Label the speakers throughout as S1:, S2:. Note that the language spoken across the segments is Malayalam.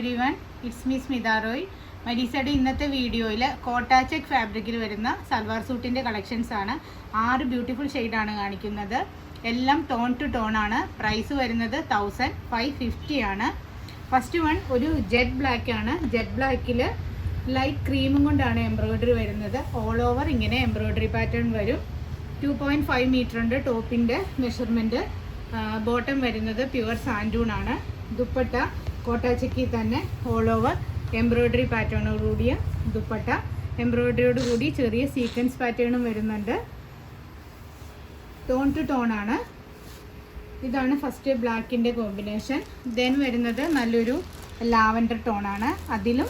S1: everyone, it's me Smita Roy. മരീസയുടെ ഇന്നത്തെ വീഡിയോയിൽ കോട്ട ചെക്ക് ഫാബ്രിക്കിൽ വരുന്ന സൽവാർ സൂട്ടിൻ്റെ കളക്ഷൻസ് ആണ്. 6 ബ്യൂട്ടിഫുൾ ഷെയ്ഡാണ് കാണിക്കുന്നത്. എല്ലാം ടോൺ ടു ടോൺ ആണ്. പ്രൈസ് വരുന്നത് 1550 ആണ്. ഫസ്റ്റ് വൺ ഒരു ജെറ്റ് ബ്ലാക്ക് ആണ്. ജെറ്റ് ബ്ലാക്കിൽ ലൈറ്റ് ക്രീമും കൊണ്ടാണ് എംബ്രോയ്ഡറി വരുന്നത്. ഓൾ ഓവർ ഇങ്ങനെ എംബ്രോയ്ഡറി പാറ്റേൺ വരും. 2.5 മീറ്റർ ഉണ്ട് ടോപ്പിൻ്റെ മെഷർമെൻറ്റ്. ബോട്ടം വരുന്നത് പ്യുവർ സാൻഡൂൺ ആണ്. ദുപ്പട്ട കോട്ട ചെക്കിൽ തന്നെ ഓൾ ഓവർ എംബ്രോയ്ഡറി പാറ്റേണോട് കൂടിയ ദുപ്പട്ട. എംബ്രോയ്ഡറിയോട് കൂടി ചെറിയ സീക്വൻസ് പാറ്റേണും വരുന്നുണ്ട്. ടോൺ ടു ടോൺ ആണ്. ഇതാണ് ഫസ്റ്റ് ബ്ലാക്കിൻ്റെ കോമ്പിനേഷൻ. ദെൻ വരുന്നത് നല്ലൊരു ലാവൻഡർ ടോണാണ്. അതിലും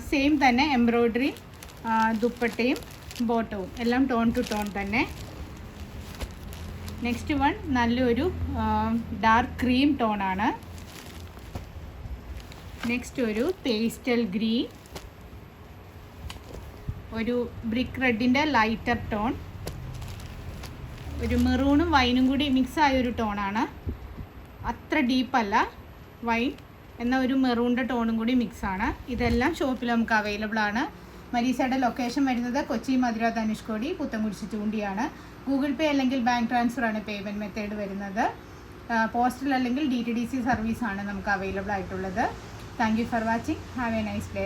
S1: സെയിം തന്നെ എംബ്രോയ്ഡറി ദുപ്പട്ടയും ബോട്ടവും എല്ലാം ടോൺ ടു ടോൺ തന്നെ. നെക്സ്റ്റ് വൺ നല്ലൊരു ഡാർക്ക് ക്രീം ടോണാണ്. നെക്സ്റ്റ് ഒരു പേസ്റ്റൽ ഗ്രീൻ, ഒരു ബ്രിക്ക് റെഡിൻ്റെ ലൈറ്റർ ടോൺ, ഒരു മെറൂണും വൈനും കൂടി മിക്സ് ആയൊരു ടോണാണ്. അത്ര ഡീപ്പല്ല വൈൻ എന്ന ഒരു മെറൂണിൻ്റെ ടോണും കൂടി മിക്സാണ്. ഇതെല്ലാം ഷോപ്പിൽ നമുക്ക് അവൈലബിൾ ആണ്. മരീസയുടെ ലൊക്കേഷൻ വരുന്നത് കൊച്ചി, മധുര, ധനുഷ്കോടി, പുത്തൻകുരിശ്, ചൂണ്ടിയാണ്. ഗൂഗിൾ പേ അല്ലെങ്കിൽ ബാങ്ക് ട്രാൻസ്ഫർ ആണ് പേയ്മെൻറ്റ് മെത്തേഡ് വരുന്നത്. പോസ്റ്റൽ അല്ലെങ്കിൽ DTDC സർവീസാണ് നമുക്ക് അവൈലബിൾ ആയിട്ടുള്ളത്. Thank you for watching. Have A nice day.